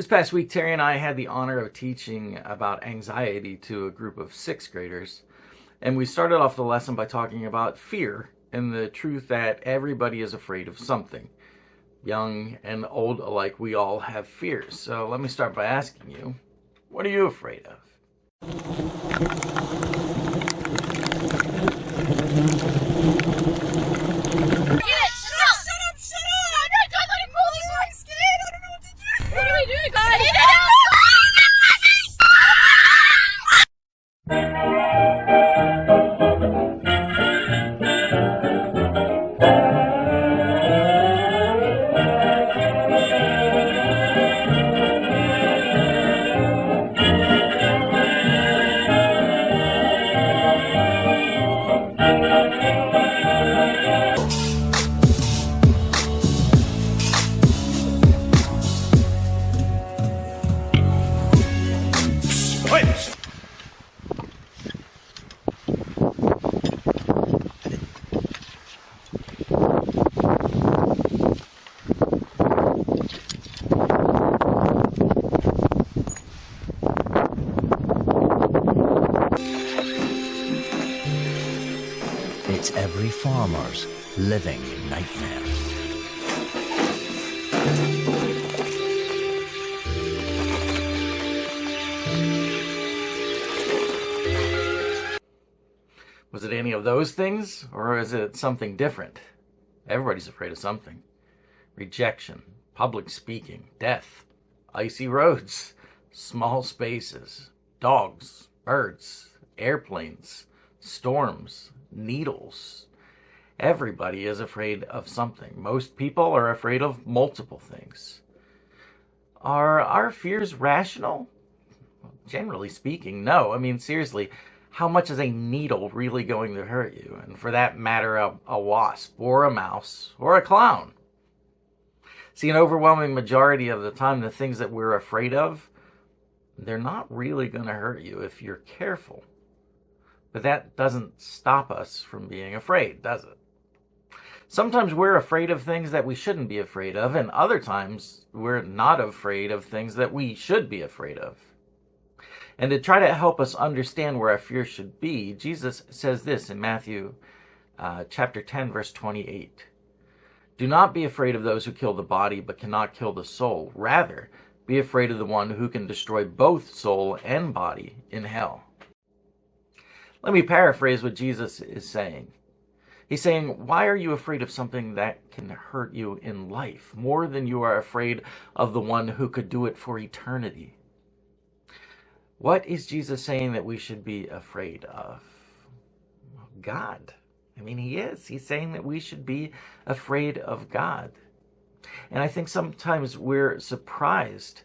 This past week, Terry and I had the honor of teaching about anxiety to a group of sixth graders. And we started off the lesson by talking about fear and the truth that everybody is afraid of something. Young and old alike, we all have fears. So let me start by asking you, what are you afraid of? It's every farmer's living nightmare. Was it any of those things, or is it something different? Everybody's afraid of something. Rejection, public speaking, death, icy roads, small spaces, dogs, birds, airplanes, storms, needles. Everybody is afraid of something. Most people are afraid of multiple things. Are our fears rational? Generally speaking, no. I mean, seriously, how much is a needle really going to hurt you? And for that matter, a wasp, or a mouse, or a clown. See, an overwhelming majority of the time, the things that we're afraid of, they're not really going to hurt you if you're careful. But that doesn't stop us from being afraid, does it? Sometimes we're afraid of things that we shouldn't be afraid of, and other times we're not afraid of things that we should be afraid of. And to try to help us understand where our fear should be, Jesus says this in Matthew chapter 10, verse 28. Do not be afraid of those who kill the body but cannot kill the soul. Rather, be afraid of the one who can destroy both soul and body in hell. Let me paraphrase what Jesus is saying. He's saying, why are you afraid of something that can hurt you in life more than you are afraid of the one who could do it for eternity? What is Jesus saying that we should be afraid of? God. I mean, he is. He's saying that we should be afraid of God. And I think sometimes we're surprised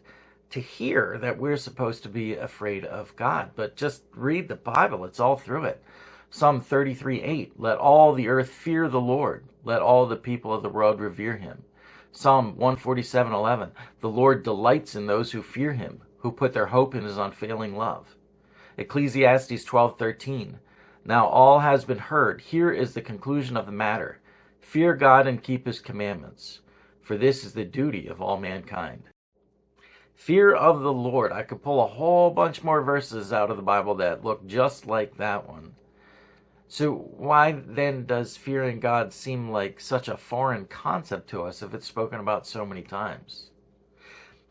to hear that we're supposed to be afraid of God. But just read the Bible. It's all through it. Psalm 33:8, let all the earth fear the Lord. Let all the people of the world revere him. Psalm 147:11, the Lord delights in those who fear him, who put their hope in his unfailing love. Ecclesiastes 12:13, now all has been heard. Here is the conclusion of the matter. Fear God and keep his commandments, for this is the duty of all mankind. Fear of the Lord. I could pull a whole bunch more verses out of the Bible that look just like that one. So why then does fearing God seem like such a foreign concept to us if it's spoken about so many times?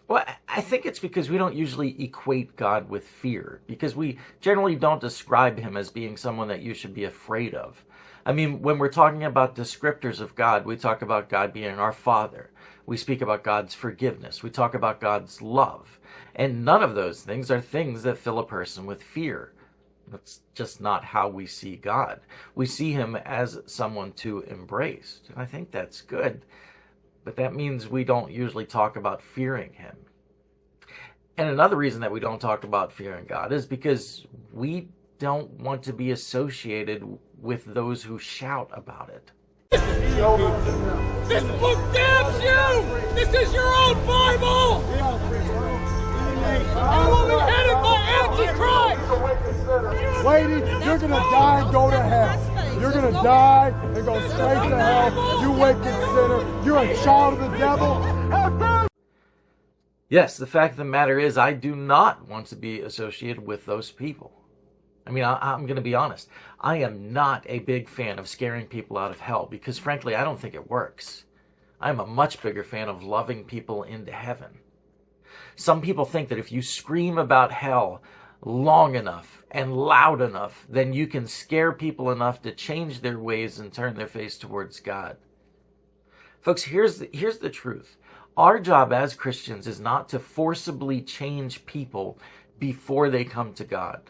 Well, I think it's because we don't usually equate God with fear, because we generally don't describe him as being someone that you should be afraid of. I mean, when we're talking about descriptors of God, we talk about God being our Father. We speak about God's forgiveness. We talk about God's love. And none of those things are things that fill a person with fear. That's just not how we see God. We see him as someone to embrace. And I think that's good. But that means we don't usually talk about fearing him. And another reason that we don't talk about fearing God is because we don't want to be associated with those who shout about it. This book damns you! This is your own Bible! I will be headed by Antichrist! Lady, you're gonna die and go to hell. You're gonna die and go straight to hell. You wicked sinner. You're a child of the devil. Yes, the fact of the matter is I do not want to be associated with those people. I mean, I'm going to be honest. I am not a big fan of scaring people out of hell because, frankly, I don't think it works. I'm a much bigger fan of loving people into heaven. Some people think that if you scream about hell long enough and loud enough, then you can scare people enough to change their ways and turn their face towards God. Folks, here's the truth. Our job as Christians is not to forcibly change people before they come to God.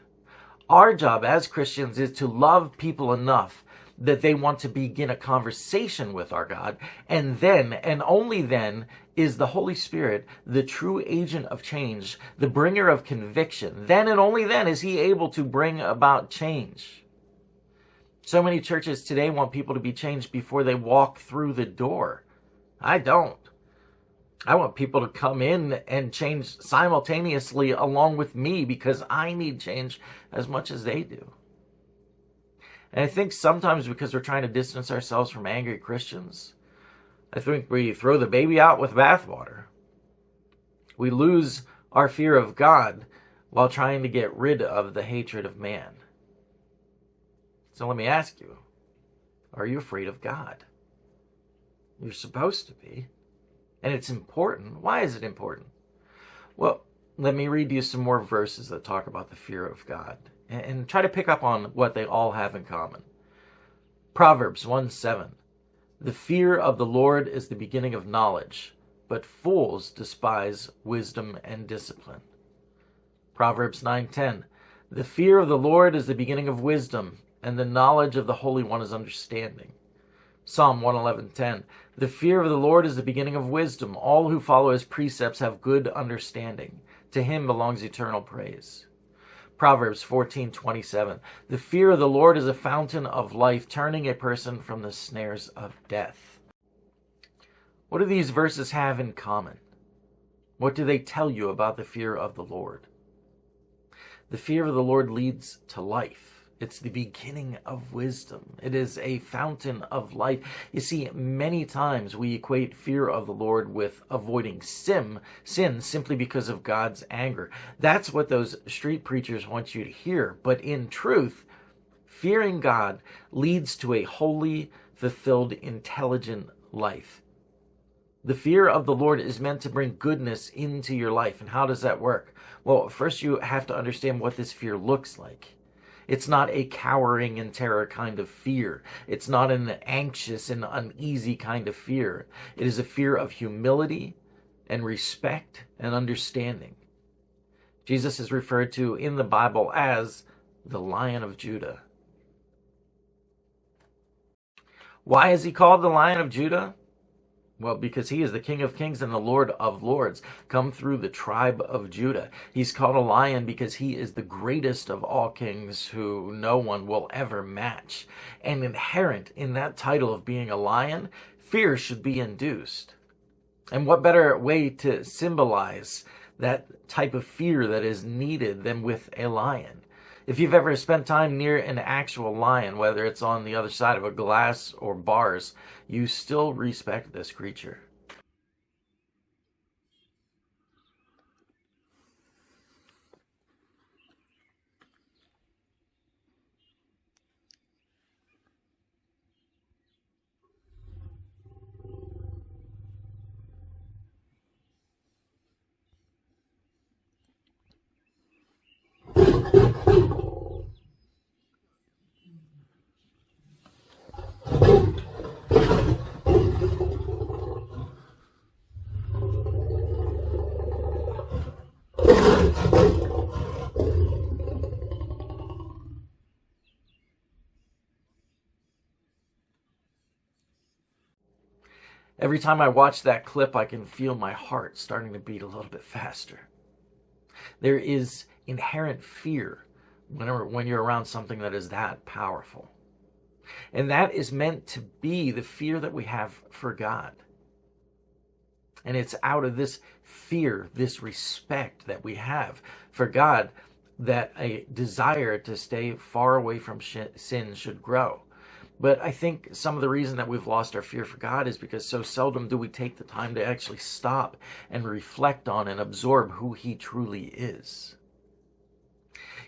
Our job as Christians is to love people enough that they want to begin a conversation with our God, and then, and only then, is the Holy Spirit the true agent of change, the bringer of conviction. Then and only then is he able to bring about change. So many churches today want people to be changed before they walk through the door. I don't. I want people to come in and change simultaneously along with me because I need change as much as they do. And I think sometimes because we're trying to distance ourselves from angry Christians, I think we throw the baby out with bathwater. We lose our fear of God while trying to get rid of the hatred of man. So let me ask you, are you afraid of God? You're supposed to be. And it's important. Why is it important? Well, let me read you some more verses that talk about the fear of God and try to pick up on what they all have in common. Proverbs 1:7. The fear of the Lord is the beginning of knowledge, but fools despise wisdom and discipline. Proverbs 9:10. The fear of the Lord is the beginning of wisdom, and the knowledge of the Holy One is understanding. Psalm 111:10. The fear of the Lord is the beginning of wisdom. All who follow his precepts have good understanding. To him belongs eternal praise. Proverbs 14:27. The fear of the Lord is a fountain of life, turning a person from the snares of death. What do these verses have in common? What do they tell you about the fear of the Lord? The fear of the Lord leads to life. It's the beginning of wisdom. It is a fountain of life. You see, many times we equate fear of the Lord with avoiding sin simply because of God's anger. That's what those street preachers want you to hear. But in truth, fearing God leads to a holy, fulfilled, intelligent life. The fear of the Lord is meant to bring goodness into your life. And how does that work? Well, first you have to understand what this fear looks like. It's not a cowering and terror kind of fear. It's not an anxious and uneasy kind of fear. It is a fear of humility and respect and understanding. Jesus is referred to in the Bible as the Lion of Judah. Why is he called the Lion of Judah? Well, because he is the King of Kings and the Lord of Lords, come through the tribe of Judah. He's called a lion because he is the greatest of all kings who no one will ever match. And inherent in that title of being a lion, fear should be induced. And what better way to symbolize that type of fear that is needed than with a lion? If you've ever spent time near an actual lion, whether it's on the other side of a glass or bars, you still respect this creature. Every time I watch that clip, I can feel my heart starting to beat a little bit faster. There is inherent fear when you're around something that is that powerful. And that is meant to be the fear that we have for God. And it's out of this fear, this respect that we have for God, that a desire to stay far away from sin should grow. But I think some of the reason that we've lost our fear for God is because so seldom do we take the time to actually stop and reflect on and absorb who he truly is.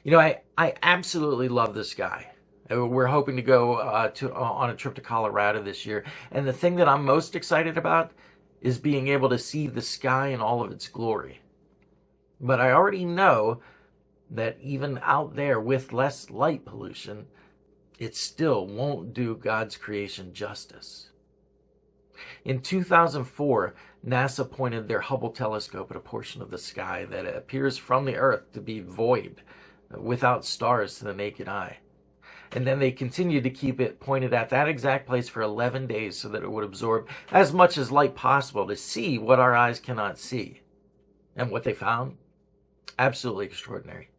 You know, I absolutely love the sky. We're hoping to go on a trip to Colorado this year. And the thing that I'm most excited about is being able to see the sky in all of its glory. But I already know that even out there with less light pollution, it still won't do God's creation justice. In 2004, NASA pointed their Hubble telescope at a portion of the sky that appears from the Earth to be void, without stars to the naked eye. And then they continued to keep it pointed at that exact place for 11 days so that it would absorb as much as light possible to see what our eyes cannot see. And what they found? Absolutely extraordinary.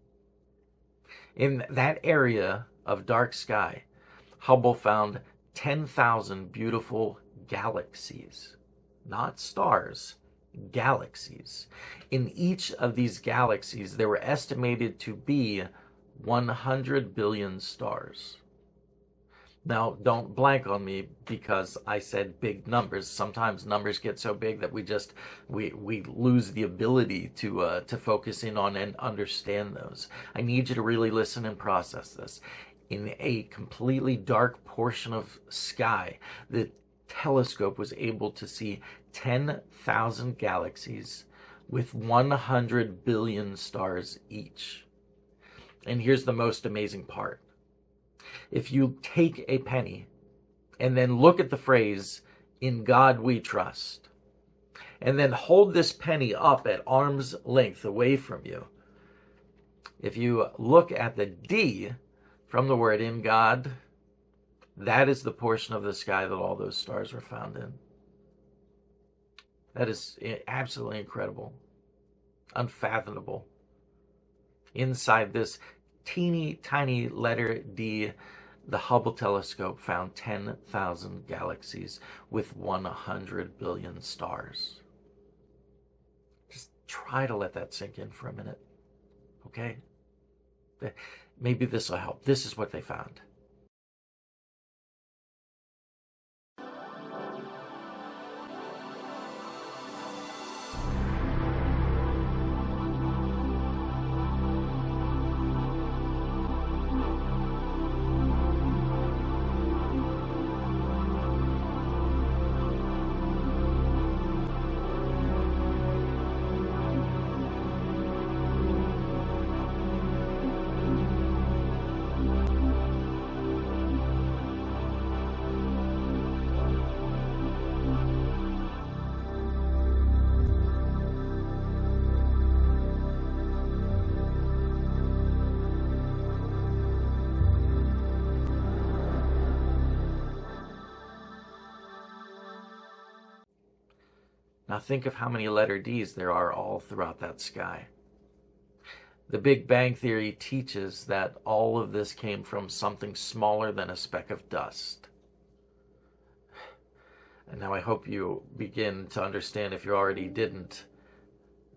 In that area of dark sky, Hubble found 10,000 beautiful galaxies, not stars, galaxies. In each of these galaxies, there were estimated to be 100 billion stars. Now, don't blank on me because I said big numbers. Sometimes numbers get so big that we lose the ability to focus in on and understand those. I need you to really listen and process this. In a completely dark portion of sky, the telescope was able to see 10,000 galaxies with 100 billion stars each. And here's the most amazing part. If you take a penny and then look at the phrase, "In God we trust," and then hold this penny up at arm's length away from you, if you look at the D from the word "in God," that is the portion of the sky that all those stars were found in. That is absolutely incredible, unfathomable. Inside this teeny tiny letter D, the Hubble telescope found 10,000 galaxies with 100 billion stars. Just try to let that sink in for a minute, okay? Maybe this will help. This is what they found. Now think of how many letter Ds there are all throughout that sky. The Big Bang Theory teaches that all of this came from something smaller than a speck of dust. And now I hope you begin to understand, if you already didn't,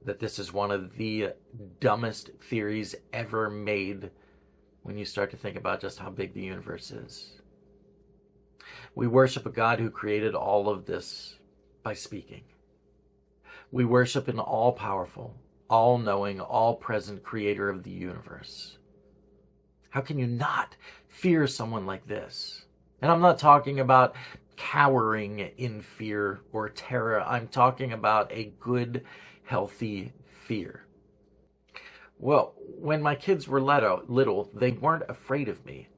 that this is one of the dumbest theories ever made when you start to think about just how big the universe is. We worship a God who created all of this by speaking. We worship an all-powerful, all-knowing, all-present creator of the universe. How can you not fear someone like this? And I'm not talking about cowering in fear or terror. I'm talking about a good, healthy fear. Well, when my kids were little, they weren't afraid of me,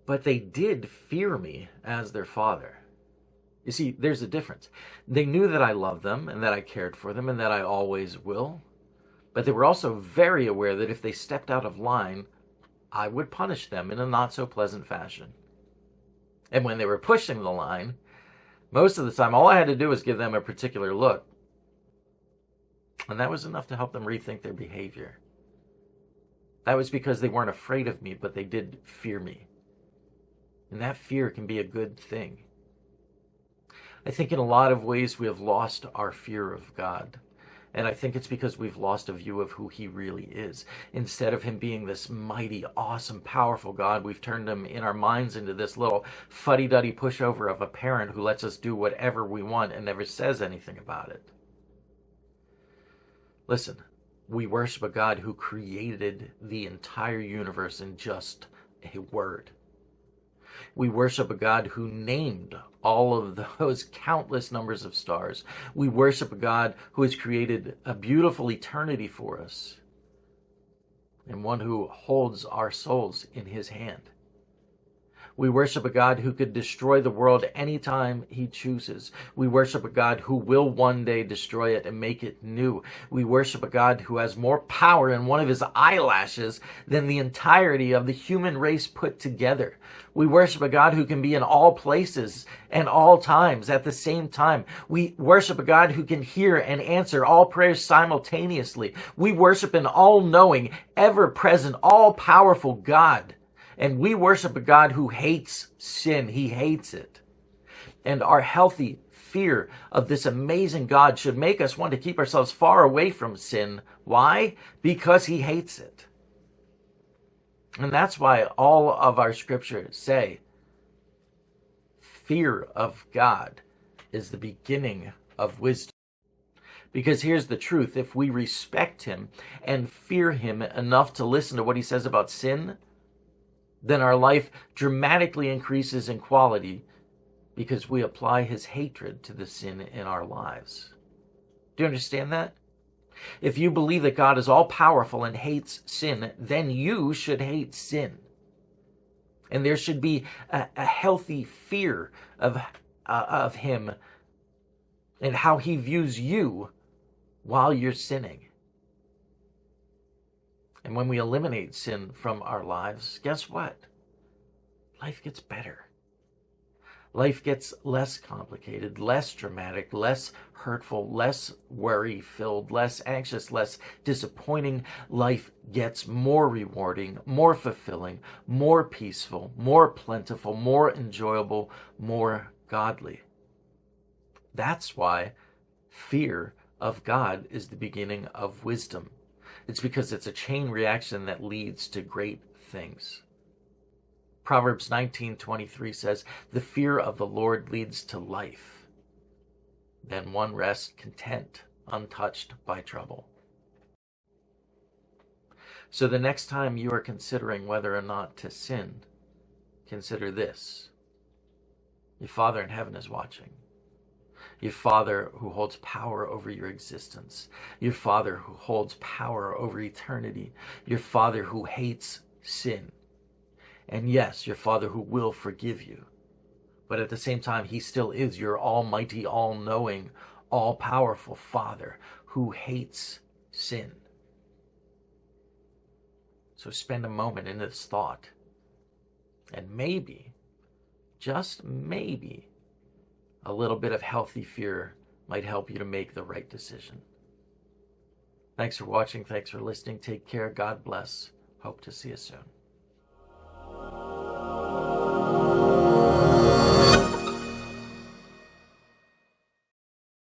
but they did fear me as their father. You see, there's a difference. They knew that I loved them and that I cared for them and that I always will. But they were also very aware that if they stepped out of line, I would punish them in a not so pleasant fashion. And when they were pushing the line, most of the time, all I had to do was give them a particular look. And that was enough to help them rethink their behavior. That was because they weren't afraid of me, but they did fear me. And that fear can be a good thing. I think in a lot of ways we have lost our fear of God And I think it's because we've lost a view of who he really is. Instead of him being this mighty, awesome, powerful God, we've turned him in our minds into this little fuddy-duddy pushover of a parent who lets us do whatever we want and never says anything about it. Listen, we worship a God who created the entire universe in just a word. We worship a God who named all of those countless numbers of stars. We worship a God who has created a beautiful eternity for us, and one who holds our souls in his hand. We worship a God who could destroy the world anytime he chooses. We worship a God who will one day destroy it and make it new. We worship a God who has more power in one of his eyelashes than the entirety of the human race put together. We worship a God who can be in all places and all times at the same time. We worship a God who can hear and answer all prayers simultaneously. We worship an all-knowing, ever-present, all-powerful God. And we worship a God who hates sin. He hates it. And our healthy fear of this amazing God should make us want to keep ourselves far away from sin. Why? Because he hates it. And that's why all of our scriptures say fear of God is the beginning of wisdom. Because here's the truth. If we respect him and fear him enough to listen to what he says about sin, then our life dramatically increases in quality because we apply his hatred to the sin in our lives. Do you understand that? If you believe that God is all-powerful and hates sin, then you should hate sin. And there should be a healthy fear of him and how he views you while you're sinning. And when we eliminate sin from our lives, guess what? Life gets better. Life gets less complicated, less dramatic, less hurtful, less worry-filled, less anxious, less disappointing. Life gets more rewarding, more fulfilling, more peaceful, more plentiful, more enjoyable, more godly. That's why fear of God is the beginning of wisdom. It's because it's a chain reaction that leads to great things. Proverbs 19:23 says, "The fear of the Lord leads to life. Then one rests content, untouched by trouble." So the next time you are considering whether or not to sin, consider this. Your Father in heaven is watching. Your Father who holds power over your existence. Your Father who holds power over eternity. Your Father who hates sin. And yes, your Father who will forgive you. But at the same time, he still is your almighty, all-knowing, all-powerful Father who hates sin. So spend a moment in this thought. And maybe, just maybe, a little bit of healthy fear might help you to make the right decision. Thanks for watching. Thanks for listening. Take care. God bless. Hope to see you soon.